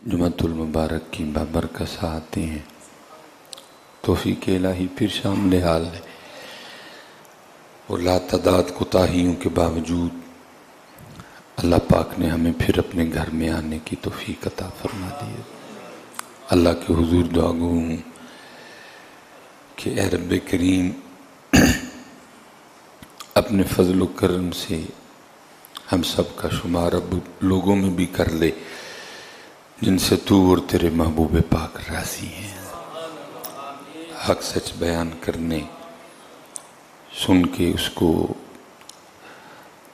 جمعۃ المبارک کی بابرکت ساعتیں ہیں، توفیق الہی پھر شامل حال ہے اور لاتعداد کوتاہیوں کے باوجود اللہ پاک نے ہمیں پھر اپنے گھر میں آنے کی توفیق عطا فرما دی ہے۔ اللہ کے حضور دعا گو ہوں کہ اے رب کریم اپنے فضل و کرم سے ہم سب کا شمار اب لوگوں میں بھی کر لے جن سے تو اور تیرے محبوب پاک راضی ہیں، حق سچ بیان کرنے، سن کے اس کو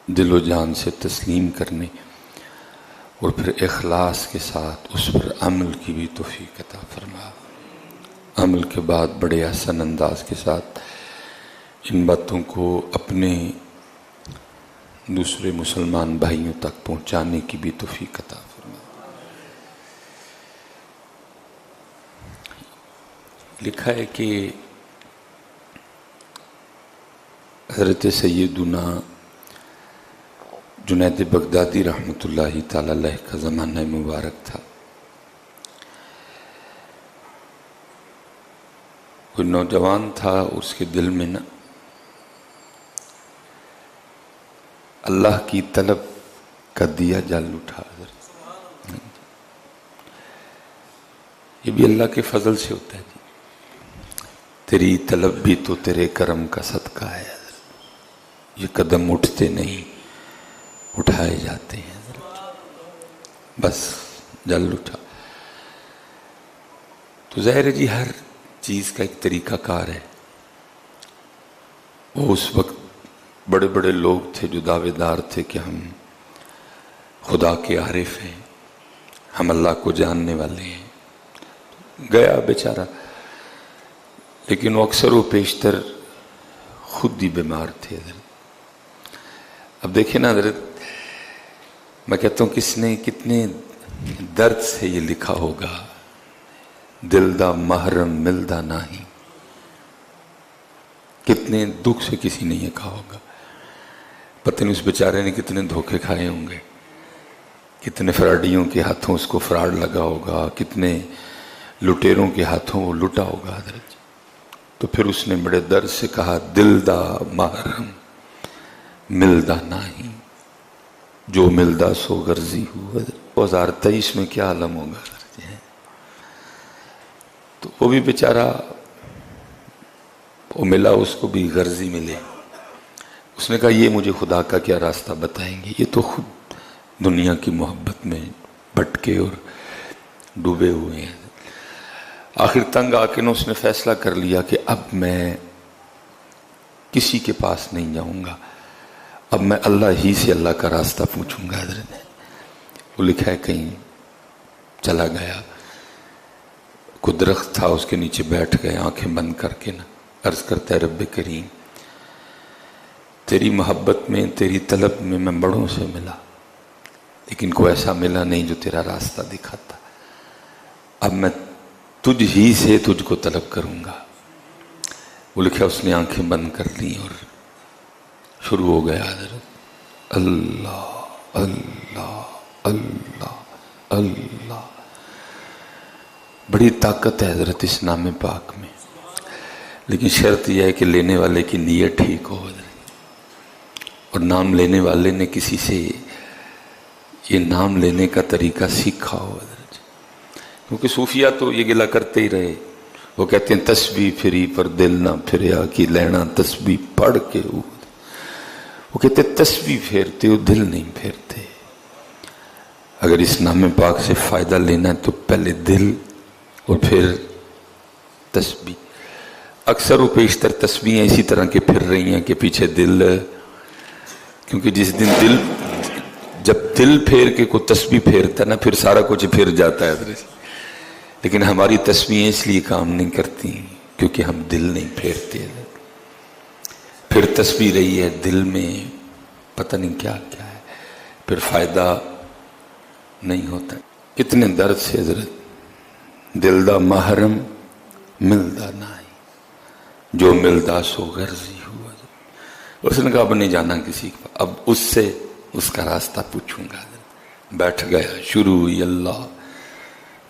دل و جان سے تسلیم کرنے اور پھر اخلاص کے ساتھ اس پر عمل کی بھی توفیق عطا فرما۔ عمل کے بعد بڑے احسن انداز کے ساتھ ان باتوں کو اپنے دوسرے مسلمان بھائیوں تک پہنچانے کی بھی توفیق عطا فرما۔ لکھا ہے کہ حضرت سیدنا جنید بغدادی رحمۃ اللہ تعالی علیہ کا زمانہ مبارک تھا۔ کوئی نوجوان تھا، اس کے دل میں نا اللہ کی طلب کا دیا جل اٹھا۔ یہ بھی اللہ کے فضل سے ہوتا ہے جی، تیری طلب بھی تو تیرے کرم کا صدقہ ہے، یہ قدم اٹھتے نہیں اٹھائے جاتے ہیں، بس جل اٹھا۔ تو ظاہر ہے جی ہر چیز کا ایک طریقہ کار ہے۔ وہ اس وقت بڑے بڑے لوگ تھے جو دعوے دار تھے کہ ہم خدا کے عارف ہیں، ہم اللہ کو جاننے والے ہیں۔ گیا بیچارہ، لیکن وہ اکثر و بیشتر خود ہی بیمار تھے حضرت۔ اب دیکھیں نا حضرت، میں کہتا ہوں کس نے کتنے درد سے یہ لکھا ہوگا، دل دا محرم ملدا نہیں، کتنے دکھ سے کسی نے یہ کہا ہوگا۔ پتہ نہیں اس بیچارے نے کتنے دھوکے کھائے ہوں گے، کتنے فراڈیوں کے ہاتھوں اس کو فراڈ لگا ہوگا، کتنے لٹیروں کے ہاتھوں وہ لٹا ہوگا حضرت۔ تو پھر اس نے بڑے درد سے کہا، دل دا محرم ملدا نہیں، جو ملدا سو غرضی ہو۔ 2023 میں کیا عالم ہوگا حضرت۔ تو وہ بھی بیچارہ، وہ ملا اس کو بھی غرضی ملے۔ اس نے کہا یہ مجھے خدا کا کیا راستہ بتائیں گے، یہ تو خود دنیا کی محبت میں بھٹکے اور ڈوبے ہوئے ہیں۔ آخر تنگ آ کے اس نے فیصلہ کر لیا کہ اب میں کسی کے پاس نہیں جاؤں گا، اب میں اللہ ہی سے اللہ کا راستہ پوچھوں گا حضرت۔ وہ لکھا ہے کہیں چلا گیا، کوئی درخت تھا اس کے نیچے بیٹھ گئے، آنکھیں بند کر کے نا عرض کرتا ہے، رب کریم تیری محبت میں، تیری طلب میں میں بڑوں سے ملا، لیکن کوئی ایسا ملا نہیں جو تیرا راستہ دکھاتا۔ اب میں تجھ ہی سے تجھ کو طلب کروں گا۔ وہ لکھا اس نے آنکھیں بند کر لی اور شروع ہو گیا حضرت، اللہ اللہ اللہ اللہ۔ بڑی طاقت ہے حضرت اس نام پاک میں، لیکن شرط یہ ہے کہ لینے والے کی نیت ٹھیک ہو حضرت، اور نام لینے والے نے کسی سے یہ نام لینے کا طریقہ سیکھا ہو حضرت۔ کیونکہ صوفیہ تو یہ گلہ کرتے ہی رہے، وہ کہتے ہیں تسبیح پھری پر دل نہ پھریا کی لینا تسبیح پڑھ کے ہو۔ وہ کہتے ہیں تسبیح پھیرتے ہو دل نہیں پھیرتے۔ اگر اس نام پاک سے فائدہ لینا ہے تو پہلے دل اور پھر تسبیح۔ اکثر و بیشتر تسبیحیں اسی طرح کے پھر رہی ہیں کہ پیچھے دل، کیونکہ جس دن دل، جب دل پھیر کے کوئی تسبیح پھیرتا ہے نا پھر سارا کچھ پھر جاتا ہے حضرت۔ لیکن ہماری تسبیحیں اس لیے کام نہیں کرتی کیونکہ ہم دل نہیں پھیرتے۔ پھر تسبیح رہی ہے دل میں پتہ نہیں کیا کیا ہے، پھر فائدہ نہیں ہوتا۔ کتنے درد سے حضرت، دل دا محرم ملدا نہیں، جو ملدا سو غرضی ہوا۔ اس نے کہا اب نہیں جانا کسی کا، اب اس سے اس کا راستہ پوچھوں گا۔ بیٹھ گیا، شروع ہوئی اللہ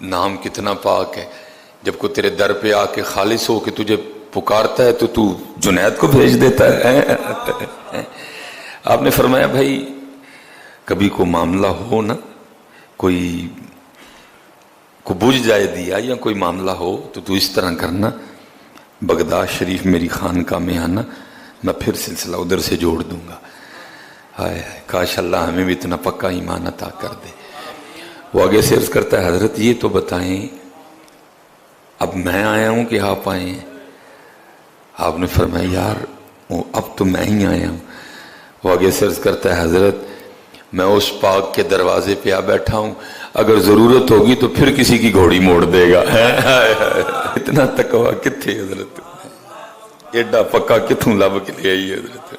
نام کتنا پاک ہے. جب کوئی تیرے در پہ آ کے خالص ہو کے تجھے پکارتا ہے تو تو جنید کو بھیج دیتا ہے. آپ نے فرمایا بھائی کبھی کوئی معاملہ ہو نا، کوئی بجھ جائے دیا یا کوئی معاملہ ہو تو اس طرح کرنا، بغداد شریف میری خانقاہ میں آنا، میں پھر سلسلہ ادھر سے جوڑ دوں گا. ہائے کاش اللہ ہمیں بھی اتنا پکا ایمان عطا کر دے. وہ آگے سے عرض کرتا ہے حضرت یہ تو بتائیں اب میں آیا ہوں کہ آپ آئے ہیں؟ آپ نے فرمایا یار اب تو میں ہی آیا ہوں. وہ آگے سے عرض کرتا ہے حضرت میں اس پاک کے دروازے پہ آ بیٹھا ہوں، اگر ضرورت ہوگی تو پھر کسی کی گھوڑی موڑ دے گا. اتنا تقویٰ کتھے حضرت، ایڈا پکا کتوں لب کے لے آئی حضرت،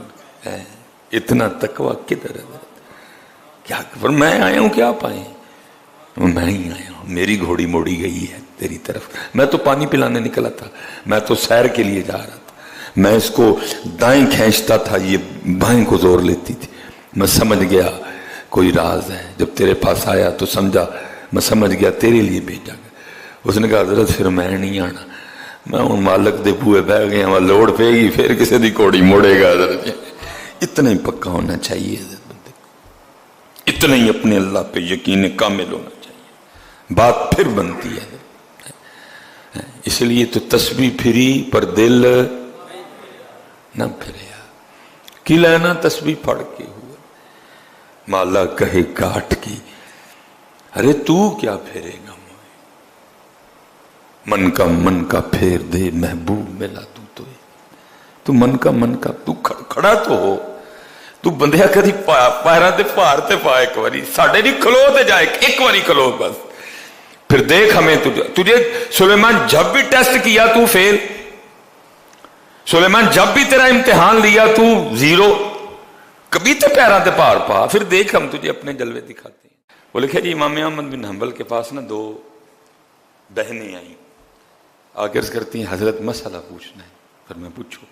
اتنا تقویٰ کدھر حضرت؟ کیا پر میں آیا ہوں کہ آپ آئے ہیں؟ میں ہی آیا ہوں، میری گھوڑی موڑی گئی ہے تیری طرف. میں تو پانی پلانے نکلا تھا، میں تو سیر کے لیے جا رہا تھا، میں اس کو دائیں کھینچتا تھا، یہ بائیں کو زور لیتی تھی. میں سمجھ گیا کوئی راز ہے، جب تیرے پاس آیا تو سمجھا، میں سمجھ گیا تیرے لیے بھیجا گیا. اس نے کہا حضرت پھر میں نہیں آنا، میں ہوں مالک دے بوئے بہ گیا، وہاں لوڑ پے گی پھر کسی دی کوڑی موڑے گا. حضرت اتنا ہی پکا ہونا چاہیے حضرت بندے کو، اتنا ہی اپنے اللہ پہ یقین کامل ہونا چاہیے، بات پھر بنتی ہے. اس لیے تو تسبیح پھری پر دل نہ پھریا، کی لینا تسبیح پڑھ کے ہوا مالا کہے کاٹ کی، ارے تو کیا پھیرے گا من کا پھیر دے محبوب ملا تو من کا تو کھڑا تو ہو، تو بندیا کدی پیراں تے پار تے پا ایک واری ساڈے نہیں کھلو تے جائے ایک واری کھلو بس، پھر دیکھ ہمیں تجھے سلیمان جب بھی ٹیسٹ کیا تو فیل، سلیمان جب بھی تیرا امتحان لیا تو زیرو، کبھی تو پیراں تے پار پا، پھر دیکھ ہم تجھے اپنے جلوے دکھاتے ہیں. وہ لکھے جی امام احمد بن حنبل کے پاس نا دو بہنیں آئیں، آگے عرض کرتی ہیں حضرت مسئلہ پوچھنا ہے. پھر میں پوچھو.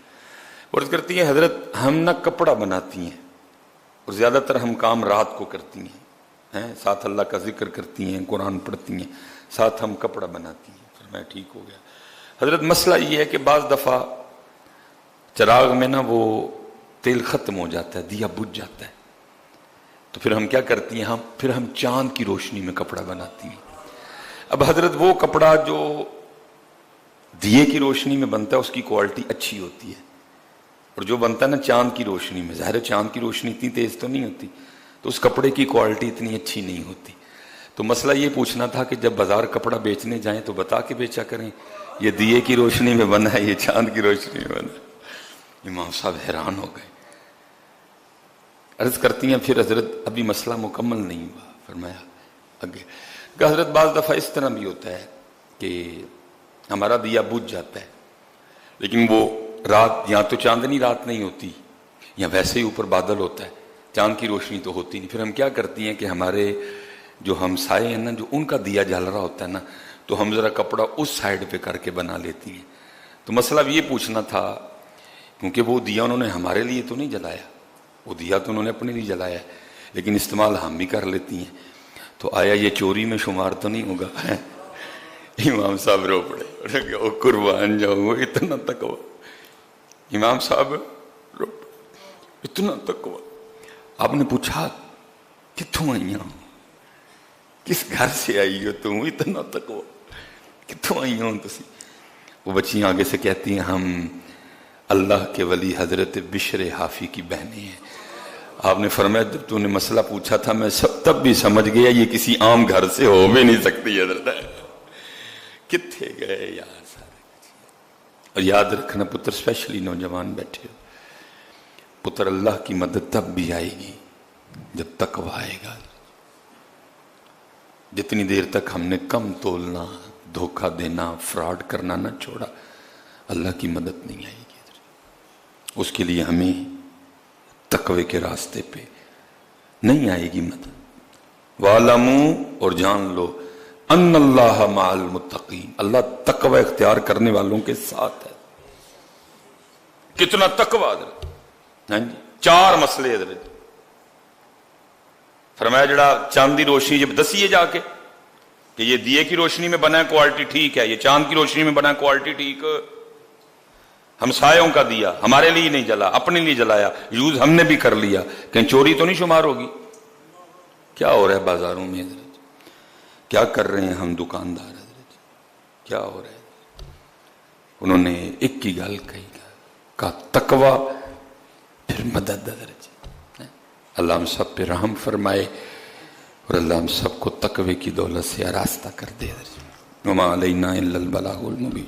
عرض کرتی ہیں حضرت ہم نا کپڑا بناتی ہیں اور زیادہ تر ہم کام رات کو کرتی ہیں، ساتھ اللہ کا ذکر کرتی ہیں، قرآن پڑھتی ہیں، ساتھ ہم کپڑا بناتی ہیں. پھر میں ٹھیک ہو گیا. حضرت مسئلہ یہ ہے کہ بعض دفعہ چراغ میں نا وہ تیل ختم ہو جاتا ہے، دیا بجھ جاتا ہے، تو پھر ہم کیا کرتی ہیں، پھر ہم چاند کی روشنی میں کپڑا بناتی ہیں. اب حضرت وہ کپڑا جو دیے کی روشنی میں بنتا ہے اس کی کوالٹی اچھی ہوتی ہے، اور جو بنتا ہے نا چاند کی روشنی میں، ظاہر ہے چاند کی روشنی اتنی تیز تو نہیں ہوتی، تو اس کپڑے کی کوالٹی اتنی اچھی نہیں ہوتی. تو مسئلہ یہ پوچھنا تھا کہ جب بازار کپڑا بیچنے جائیں تو بتا کے بیچا کریں یہ دیے کی روشنی میں بنا ہے، یہ چاند کی روشنی میں بنا ہے. امام صاحب حیران ہو گئے. عرض کرتی ہیں پھر حضرت ابھی مسئلہ مکمل نہیں ہوا. فرمایا آگے کہ حضرت بعض دفعہ اس طرح بھی ہوتا ہے کہ ہمارا دیا بجھ جاتا ہے، لیکن وہ رات یا تو چاندنی رات نہیں ہوتی یا ویسے ہی اوپر بادل ہوتا ہے، چاند کی روشنی تو ہوتی نہیں. پھر ہم کیا کرتی ہیں کہ ہمارے جو ہمسائے ہیں نا، جو ان کا دیا جل رہا ہوتا ہے نا، تو ہم ذرا کپڑا اس سائڈ پہ کر کے بنا لیتی ہیں. تو مسئلہ بھی یہ پوچھنا تھا کیونکہ وہ دیا انہوں نے ہمارے لیے تو نہیں جلایا، وہ دیا تو انہوں نے اپنے لیے جلایا ہے، لیکن استعمال ہم بھی کر لیتی ہیں، تو آیا یہ چوری میں شمار تو نہیں ہوگا؟ امام صاحب رو پڑے، او قربان جاؤں اتنا تقویٰ. امام صاحب رو پڑے، اتنا تقویٰ. آپ نے پوچھا کتوں آئی ہوں، کس گھر سے آئی ہو تم، اتنا تقویٰ کتوں آئی ہوں تسی؟ وہ بچیاں آگے سے کہتی ہیں ہم اللہ کے ولی حضرت بشر حافی کی بہنیں ہیں. آپ نے فرمایا جب تو نے مسئلہ پوچھا تھا میں تب بھی سمجھ گیا یہ کسی عام گھر سے ہو بھی نہیں سکتی. حضرت کتنے گئے یار سارے. اور یاد رکھنا پتر، اسپیشلی نوجوان بیٹھے ہو، پتر اللہ کی مدد تب بھی آئے گی جب تقویٰ آئے گا. جتنی دیر تک ہم نے کم تولنا، دھوکہ دینا، فراڈ کرنا نہ چھوڑا، اللہ کی مدد نہیں آئے گی. اس کے لیے ہمیں تقوی کے راستے پہ نہیں آئے گی مدد. وَعْلَمُوا اور جان لو ان اللہ مع المتقین، اللہ تقوی اختیار کرنے والوں کے ساتھ ہے. کتنا تقوی حضرت. ہاں جی 4 مسئلے حضرت فرمایا جڑا چاندی روشنی جب دسیے جا کے کہ یہ دیے کی روشنی میں بنا ہے کوالٹی ٹھیک ہے، یہ چاند کی روشنی میں بنا ہے کوالٹی ٹھیک. ہمسایوں کا دیا ہمارے لیے نہیں جلا، اپنے لیے جلایا، یوز ہم نے بھی کر لیا، کہیں چوری تو نہیں شمار ہوگی؟ کیا ہو رہا ہے بازاروں میں حضرت؟ کیا کر رہے ہیں ہم دکاندار حضرت؟ کیا ہو رہا ہے؟ انہوں نے ایک کی گل کہا تقوی پھر مدد حضرت. اللہ ہم سب پہ رحم فرمائے اور اللہ ہم سب کو تقوی کی دولت سے آراستہ کر دے حضرت. وما علینا الا البلاغ المبین.